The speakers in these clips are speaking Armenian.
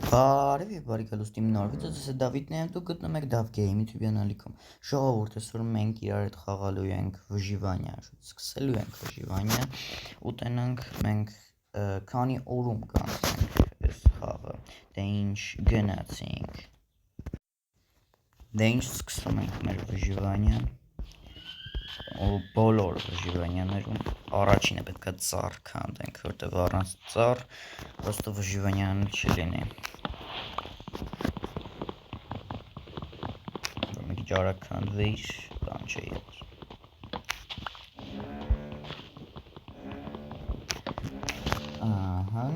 Բարև եւ բարի գալուստ իմ նոր վիդեո, ես Դավիթն եմ, դուք գտնում եք Dav Game YouTube ալիքում։ Ժողովուրդ, այսօր մենք իրար հետ խաղալու ենք վժիվանյա, սկսելու ենք վժիվանյա, ուտենանք մենք քանի օրում կանցնենք այս խաղը։ Դե ինչ գնացինք։ Դե ինչ սկսում ենք մեր վժիվանյան։ Բոլոր վժիվանյաներում առաջինը պետք է ծառ քանդենք, որտեղ առանց ծառ պրոստը վժիվանյան չլինի։ Մի քիչ արագ քանդվեիր, բան չէ եղել։ Ահա։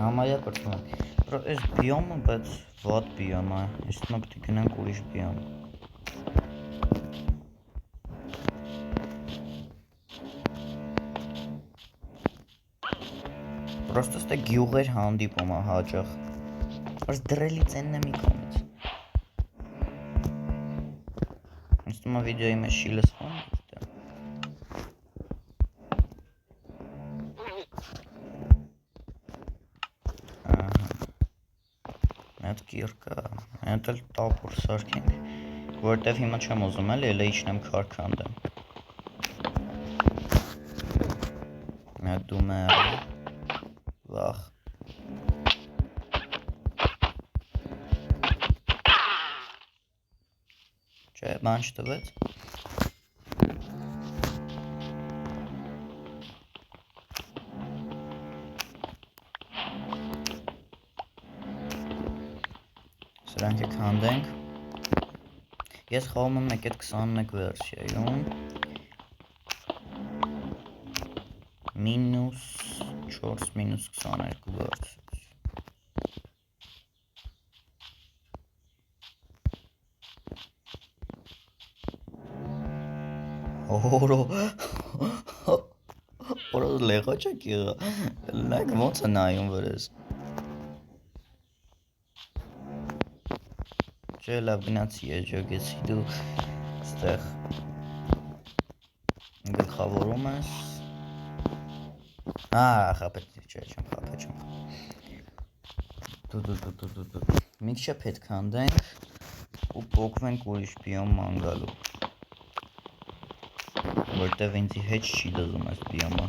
Համարյա կրթվում ենք։ Այս բիոմը, բայց վատ բիոմ է, ես թվում է պետք է գնանք ուրիշ բիոմ։ Պրոստը ստե գյուղեր հանդիպում է հաճախ։ Բայց դրելի ծենն է մի կողմից։ Ես թվում է վիդեոյի մեջ չի լսվում։ Այդ կիրկա, այդ էլ տապուր սարքենք, որտև հիմա չեմ ուզում էլ էլե իջնեմ քար քանդեմ։ Այդ դու մեռ, վախ։ Չէ, բան չտվեց։ Սրանք է քանդենք։ Ես խաղում եմ մեկ այդ 21 վերսիայում։ -4 -22 վերս։ Որը լեղաճ եք եղա, լայք ոնց է նայում վրես։ Չէ, լավ գնացի եջոգեցի դու ստեղ գլխավորում ես։ Խապետ, չէ, չեմ խապետ, չեմ։ Մի քիչ պետք քանդենք ու պոկվենք ուրիշ բիոմ ման գալու։ Որտև ինձի հետ չի դզում այս բիոմը։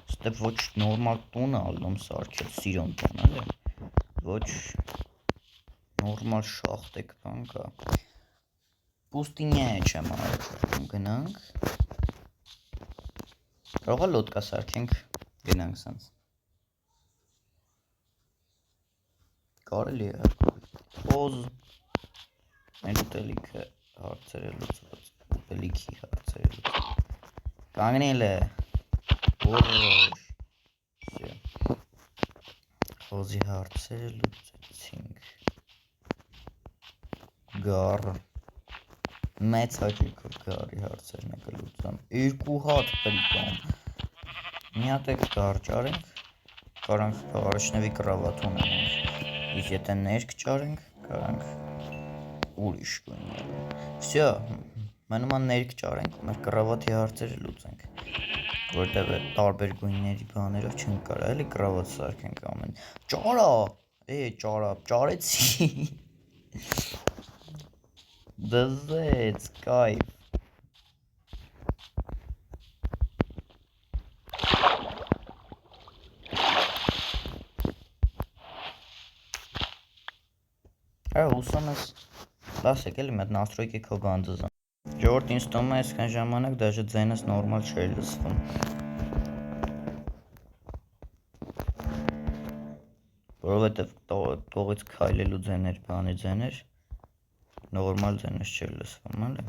Ստե ոչ նորմալ տուն է ալնում սարքել, սիրոն տուն էլ է։ Ոչ նորմալ շախտեք բան կա։ Պուստինյա չեմ արել, գնանք։ Կարող է լոդկա սարքենք, գնանք սենց։ Կարելի է։ Պոզ։ Մեր ուտելիքը հարցերը լուծված, ուտելիքի հարցերը լուծված։ Կանգնել է։ Որոշ։ Խոզի հարցերը լուծեցինք։ Գար։ Մեծ հաճույքով գարի հարցերն է կլուծեմ։ 2 հատ պրիկոմ։ Մի հատ եք գար ճարենք, կարանք առաջնևի կրավատ ունենենք։ Իսկ եթե ներք ճարենք, կարանք ուրիշ գույներ։ Всё, մնում է ներք ճարենք, մեր կրավատի հարցերը լուծենք։ Որտև է տարբեր գույների բաներով չենք կարա էլի կրավատ սարքենք ամեն։ Ճարա, ճարա, ճարեցի։ Դզեց, կայֆ։ Ուսում ես, լասեք էլի մետ նաստրոյք է քո բան դզան։ Ժողովուրդ ինձ թվում է այսքան ժամանակ դաժե ձայնս նորմալ չէր լսվում։ Որովհետև տողից քայլելու ձայներ, բանի ձայներ, նորմալ ձայնս չէր լսվում, էլի։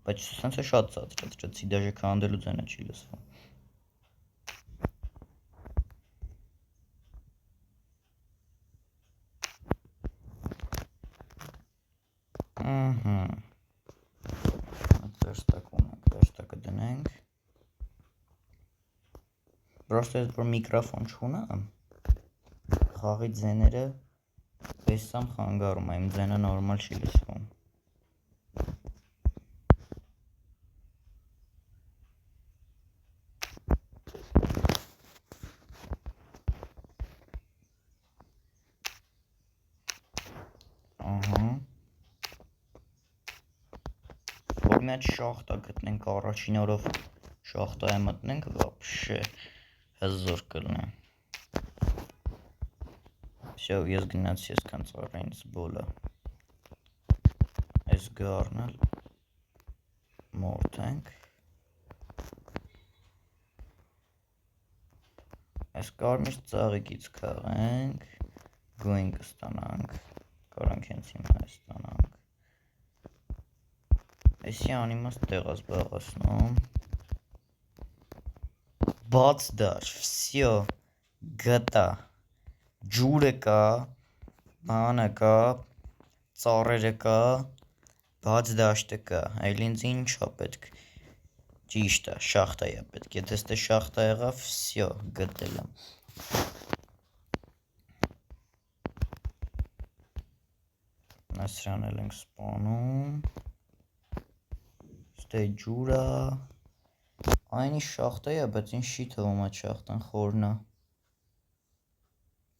Բայց սենց է շատ ծածկացրեցի, դաժե քանդելու ձայնը չի լսվում։ Վերստակ ունենք, վերստակը դնենք։ Պրոստը ես որ միկրոֆոն չունեմ, խաղի ձեները եսամ խանգարում է, իմ ձենը նորմալ չի լսվում։ մի հատ շախտա գտնենք առաջին օրով շախտայը մտնենք вообще հզոր կլինի Всё, ես գնացի այսքան ծառայինս բոլը այս գառնել մորթենք այս կարմիր ծաղիկից քաղենք գույն կստանանք կարանք հենց հիմա ստանանք Այսի անիմաստ տեղաց բաղացնում Բաց դար, всё, գտա ջուրը կա, բանը կա, ծառերը կա, բաց դաշտը կա, այլ ինձ ինչա պետք ճիշտ է, շախտայա պետք, եթե ստե շախտա եղավ, всё, գտել եմ Սրան էլ ենք սպանում Ստե ջուրա Այն ինչ շախտա է, բայց ինչ չի թվում այդ շախտան խորնա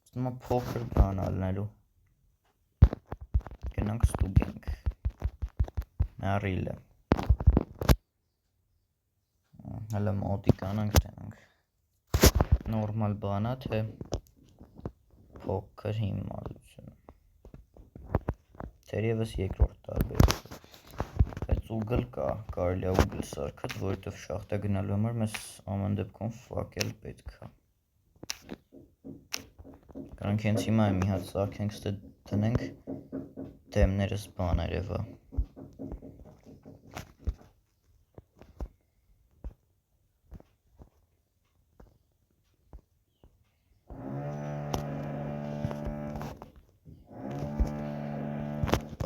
Ստումա փոքր բան ալնելու Գնանք ստուգենք Նարիլը Հələ մոտիկ անանք տենանք Նորմալ բանա, թե փոքր հիմնալություն Թերևս երկրորդ տարբերություն Բայց ուգլ կա, կարելի է ուգլ սարքած, որովհետև շախտա գնալու համար մեզ ամեն դեպքում ֆակել պետք է Կարանք հենց հիմա մի հատ սարքենք, ստե դնենք դեմներս բաներևը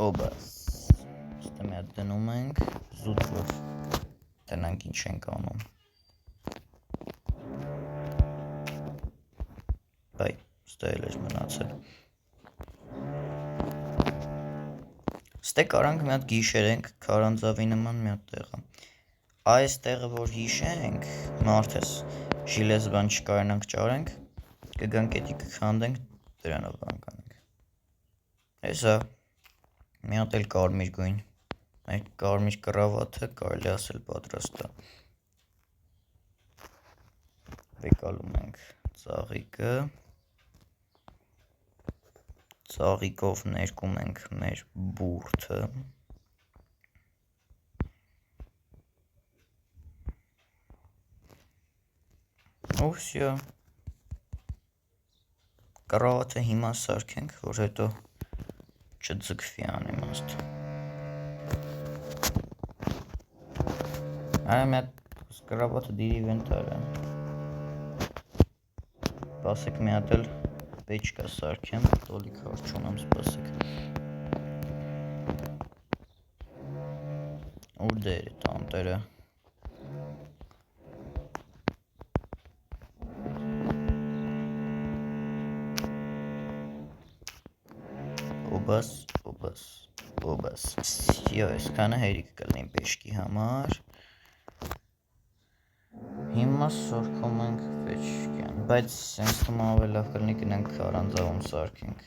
Օբաս Ստե մի հատ դնում ենք, զուտ որ տնանք ինչ ենք անում Բայ, ստե էլ էր մնացել Ստե կարանք մի հատ գիշերենք, քարանձավի նման մի հատ տեղը Այս տեղը որ հիշենք, մարդես ժիլես բան չկարենանք ճարենք Կգանք էդի կքանդենք, դրանով բան կանենք Հեսա, մի հատ էլ կարմիր գույն Այդ կարմիր կրավաթը կարելի ասել պատրաստ է Վեկալում ենք ծաղիկը Ծաղիկով ներկում ենք մեր բուրդը Ու всё Կրավաթը հիմա սարքենք, որ հետո չձգվի անիմաստ Այ մի հատ կրավաթը դիրի վենտար է Սպասեք մի հատ էլ պեչկա սարքեմ, տոլիք հարց չունեմ, սպասեք Ուր դեր է տանտերը Օբաս, օբաս, օբաս Всё, այսքանը հերիք կլնի պեչկի համար Հիմա սարքում ենք պեչկյան Բայց սենց թվում ավելի լավ կլնի գնանք քարանձավում սարքենք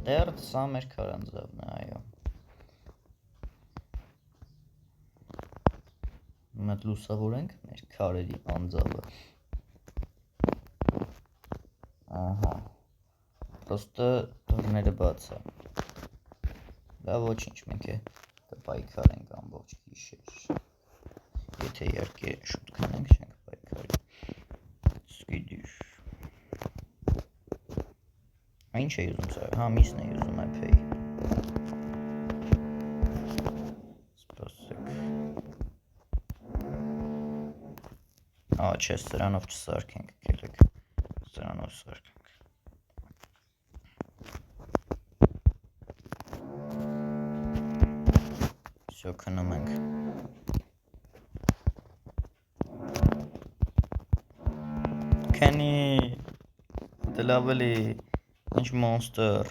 Դեռ սա մեր քարանձավն է, այո Մատ լուսավորենք մեր քարերի անձավը Ահա Պրոստը դռները բաց է Դա ոչինչ, մենք է կպայքարենք ամբողջ գիշեր Եթե իհարկե շուտ քնենք չենք պայքարի Սկիդիշ Ինչ է ուզում սա, հա միսն է ուզում է փեի Սպասեք Չէ, սրանով չսարքենք, կելեք Սրանով սարքենք Всё, քնում ենք Քանի Դե լավ էլի Ինչ մոնստր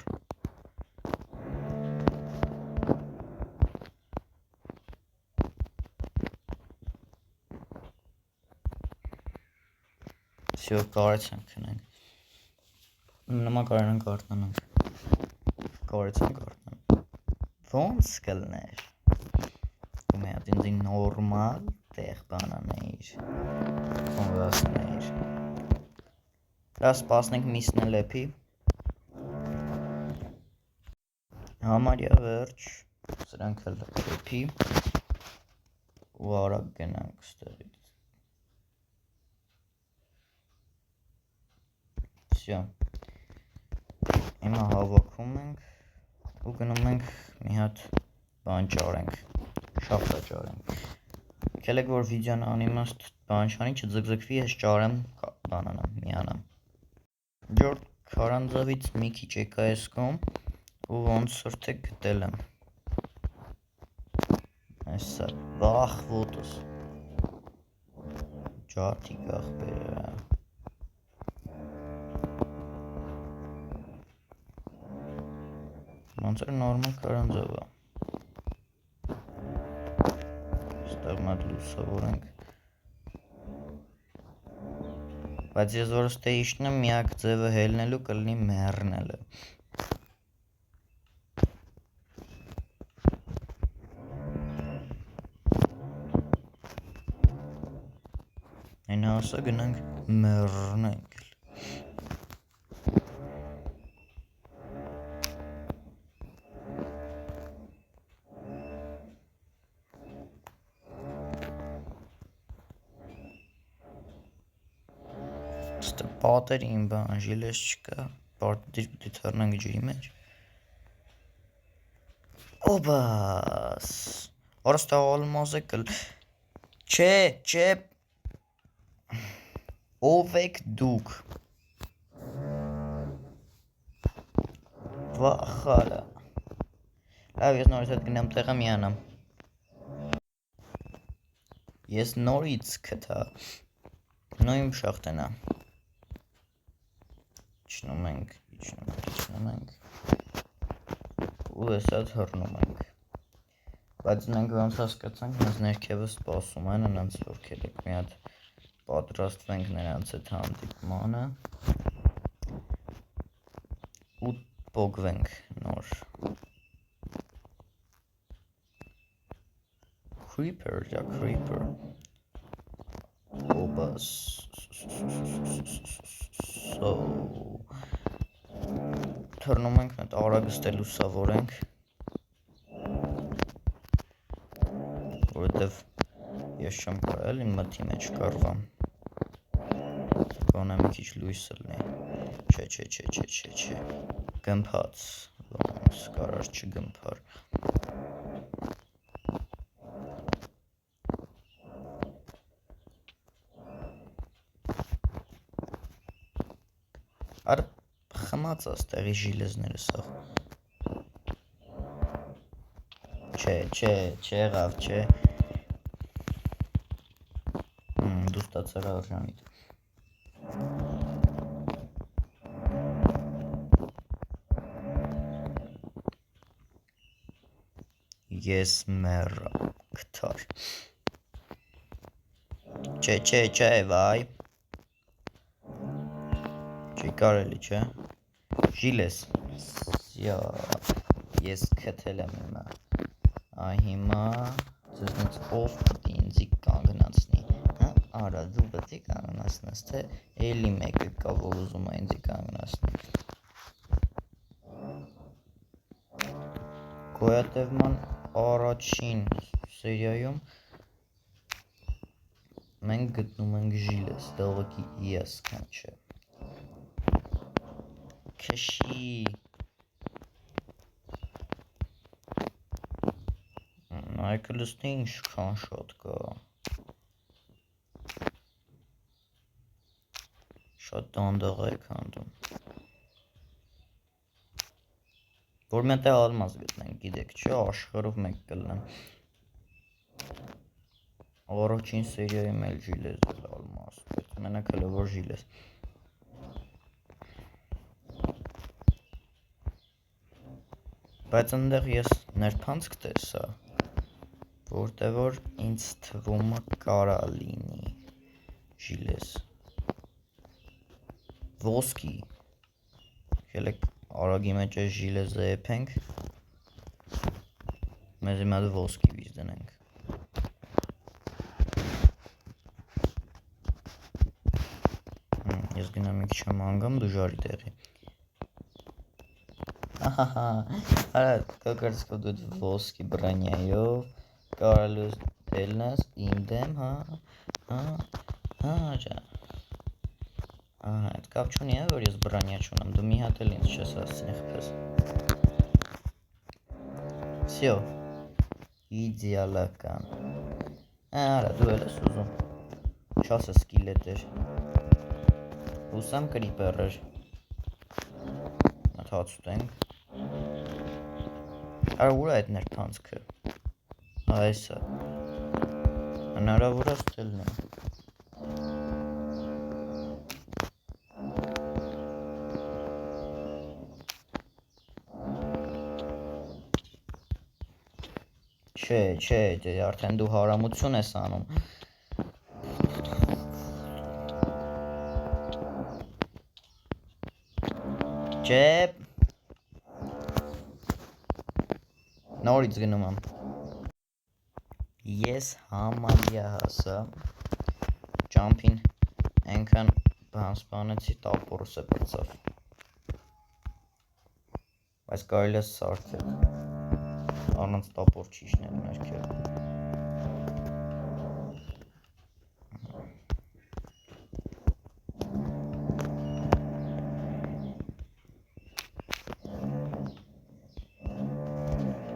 Всё, կարեցանք քնենք Նման կարենանք արտանանք Կարեցանք արտանանք Ոնց կլներ։ Ու մի հատ ինձ նորմալ տեղ բանաներ։ Խոնվասներ։ Դա սպասնենք միսն լեփի։ Համարյա վերջ, սրանք էլ լեփի ու արագ գնանք ստեղից։ Всё։ Հիմա հավաքում ենք ու գնում ենք մի հատ բան ճարենք, շախտա ճարենք։ Եկեք որ վիդեոն անիմաստ բան չանի, չձգձգվի, ես ճարեմ բանանա, միանա։ Ջորդ քարանձավից մի քիչ եկա ես կողմ ու ոնց որ թե գտել եմ։ Այսա, բախ ոտս։ Ջարդիկ ախպերը։ Ոնց էր նորմալ քարանձավ է։ Ստեղ մատ լուսավորենք։ Բայց ես որ ստե իշտնեմ, միակ ձևը հելնելու կլինի մեռնելը։ Այն հասա գնանք մեռնենք։ Ստե պատերի իմ բան ժիլես չկա, պատեր պիտի թռնանք ջրի մեջ։ Օբաս, արստա ալմազ է կլ։ Չէ, ով եք դուք։ Վախալա։ Լավ, ես նորից հետ գնամ տեղը միանամ։ Ես նորից կթա։ Նույն շախտենա։ Իջնում ենք։ Ու հեսա թռնում ենք։ Բայց մենք ոնց հասկացանք, մեզ ներքևը սպասում են, նրանց որ կերեք մի հատ պատրաստվենք նրանց հետ հանդիպմանը ու պոգվենք նոր։ Creeper, yeah, creeper. Օբաս։ So թռնում ենք մետ արագստե լուսավորենք, որովհետև ես չեմ կարել իմ մտի մեջ կարվամ։ Գոնե մի քիչ լույսը լինի։ Չէ։ Գմփած, ոնց կարար չգմփար։ Արա խմած աստեղի ժիլեզները սաղ։ Չեղավ, չէ։ Դու ստացար արժանիդ։ Ես մեռա, կթար։ Չէ, վայ։ Չի կարելի, չէ։ Ժիլես։ Ես կթել եմ հիմա։ Հիմա ձեզնից ով պիտի ինձի կանգնացնի։ Արա, դու պիտի կանգնացնես, թե էլի մեկը կա, որ ուզում է ինձի կանգնացնի։ Գոյատևման առաջին սերիայում մենք գտնում ենք ժիլես, դա ուղղակի ես կանչե։ Քշի։ Այկը լստի ինչքան շատ կա։ Շատ դանդաղ է քանդում։ Որ մենտեղ ալմազ գտնենք, գիտեք, չէ, աշխարհով մեկ կլնեմ։ Առաջին սերիայում էլ ժիլես էլ ալմազ, բայց մենակ հələ որ ժիլես։ Բայց այնտեղ ես ներփանցք տեսա, որտեղ որ ինձ թվում է կարա լինի ժիլես։ Ոսկի։ Ելեք արագի մեջ է ժիլեզը եփենք։ մեզ հիմա ոսկի վիզ դնենք։ Ես գնամ մի քիչ հանգամ դժարի տեղի։ Ահա, արա կակարծքով դու ոսկի բրանյայով կարալուս դելնաս իմ դեմ, ջա։ Ահա, այդ կապ չունի, որ ես բրանյա չունեմ, դու մի հատ էլ ինձ չես հասցնի խփես։ Всё, իդեալական։ Արա, դու էլ ես ուզում։ Չասը սկիլետ էր։ Ուսամ կրիպեր էր։ Հաց ուտենք։ Արա, ուր է այդ ներթանցքը։ Այսա։ Հնարավոր է ստելն է։ Չէ, արդեն դու հարամություն ես անում։ Չէ։ Նորից գնում եմ։ Ես համարյա հասա ճամփին այնքան բան սպանեցի տապորս է բացավ։ Բայց կարելի է սարքել։ Առանց տապոր չի իջնել ներքև։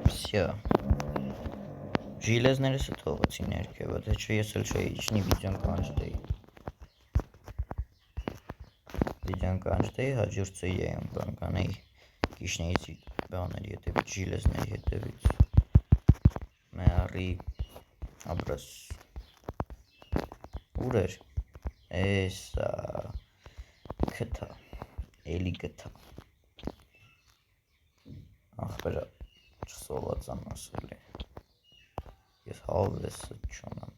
Всё։ Ժիլեզներս է թողեցի ներքև, թե չէ ես էլ չէի իջնի վիդեոն կանչտեի։ Վիդեոն կանչտեի, հաջորդ սերիայում բան կանեի կիշնեից բաների հետևից, ժիլեզների հետևից։ Մեղարի աբրաս։ Ուր էր։ Էսա։ Գտա։ Էլի գտա։ Ախպերա չսովածան ասել է։ Ես հավեսը չունեմ։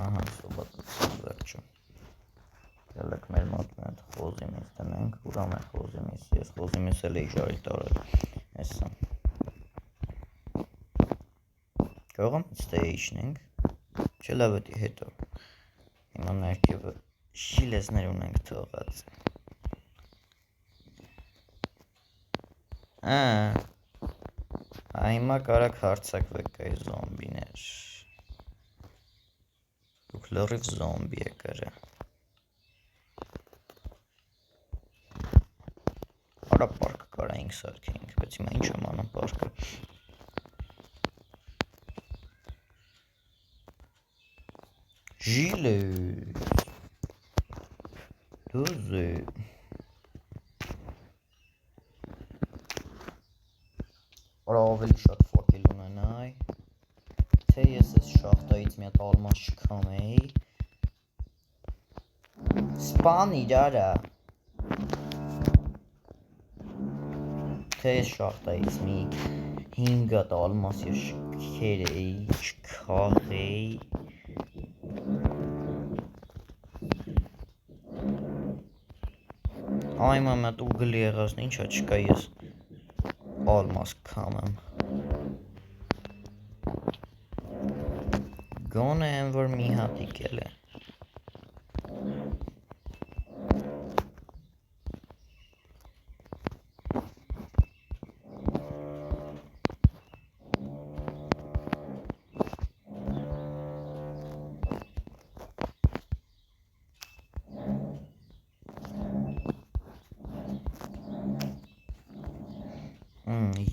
Ահա, սովածան վերջում։ Ելեք մեր մոտ մի հատ խոզի միս դնենք, ուրամ է խոզի միս, ես խոզի միս էլ էի ժարի տարել, էսա։ Կարող եմ ստե իջնենք, չէ լավ էդի հետո, հիմա ներքևը շիլեսներ ունենք թողած։ Հիմա կարակ հարցակվեք կայ զոմբիներ։ Դուք լրիվ զոմբի է կրը։ Արա պարկը կարայինք սարքենք, բայց հիմա ինչ եմ անում պարկը։ Ժիլես։ Դուզե։ Արա ավելի շատ ֆոկել ունենայ, թե ես ես շախտայից մի հատ ալմաս չքամեի, սպան իրարա, թե ես շախտայից մի 5 հատ ալմաս ես չքերեի, չքաղեի, այմա մի հատ ուգլի եղածն ինչա չկա ես ալմաս քամեմ։ Գոնե եմ որ մի հատիկ էլ է։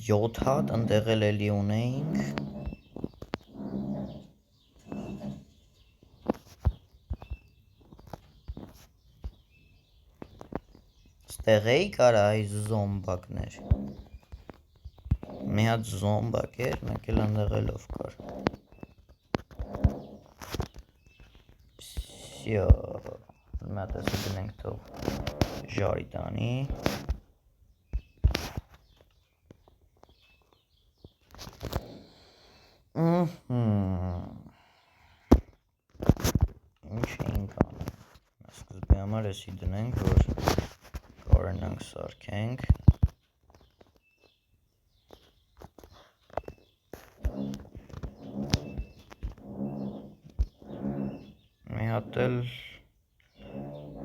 Յոթ հատ ընդեղ էլի ունեինք։ Ստեղ էի կարա այ զոմբակներ։ Մի հատ զոմբակ էր, մեկ էլ ընդեղելով կար։ Всё, մի հատ էսը դնենք թող ժարի տանի։ Ինչ էինք անում։ Սկզբի համար էսի դնենք, որ կարենանք սարքենք։ մոտ էլ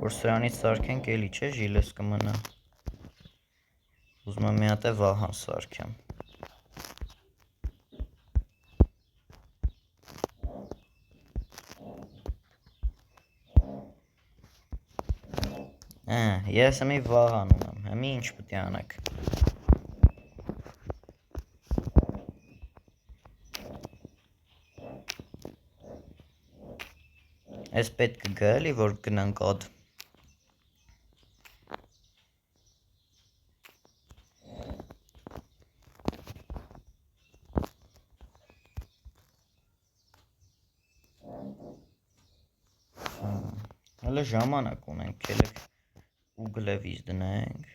որ սրանից սարքենք էլի չէ ժիլես կմնա։ Ուզում եմ մի հատ է վահան սարքեմ։ Ես մի վահան ունեմ, հիմի ինչ պետք է անենք։ Այս պետք է գա էլի որ գնանք ադ։ Հələ ժամանակ ունենք, ելեք ուգլևից դնենք։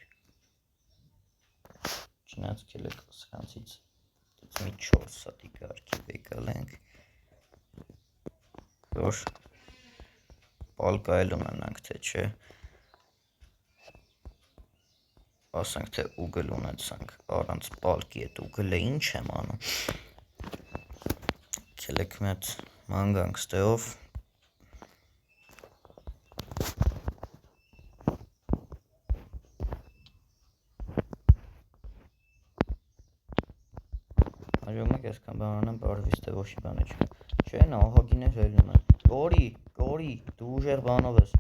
Չնայած ելեք սրանցից մի 4 սատի կարգի բեկալենք, որ պալկա էլ ունենանք, թե չէ, ասենք թե ուգլ ունեցանք, առանց պալկի էտ ուգլը ինչ եմ անում։ Ելեք մի հատ մանգանք ստեով։ Հաջողմեք այսքան բան անեմ, բարվից թե ոչի բան չկա։ Չէ, նահագիներ հելնում են։ Կորի, դու ուժեղ բանով ես։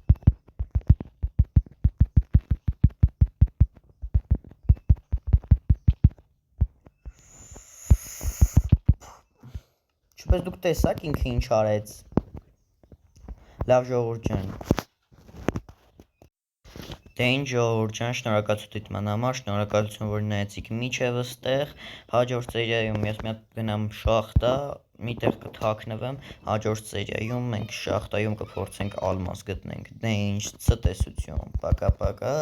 Չպես դուք տեսակ ինքը ինչ արեց։ Լավ ժողովուրդ ջան։ Դե ինչ ժողովուրդ ջան, շնորհակալություն դիտման համար, շնորհակալություն որ նայեցիք մինչև այստեղ, հաջորդ սերիայում ես մի հատ գնամ շախտա, մի տեղ կթաքնվեմ, հաջորդ սերիայում մենք շախտայում կփորձենք ալմաս գտնենք, դե ինչ ցտեսություն, պակա-պակա։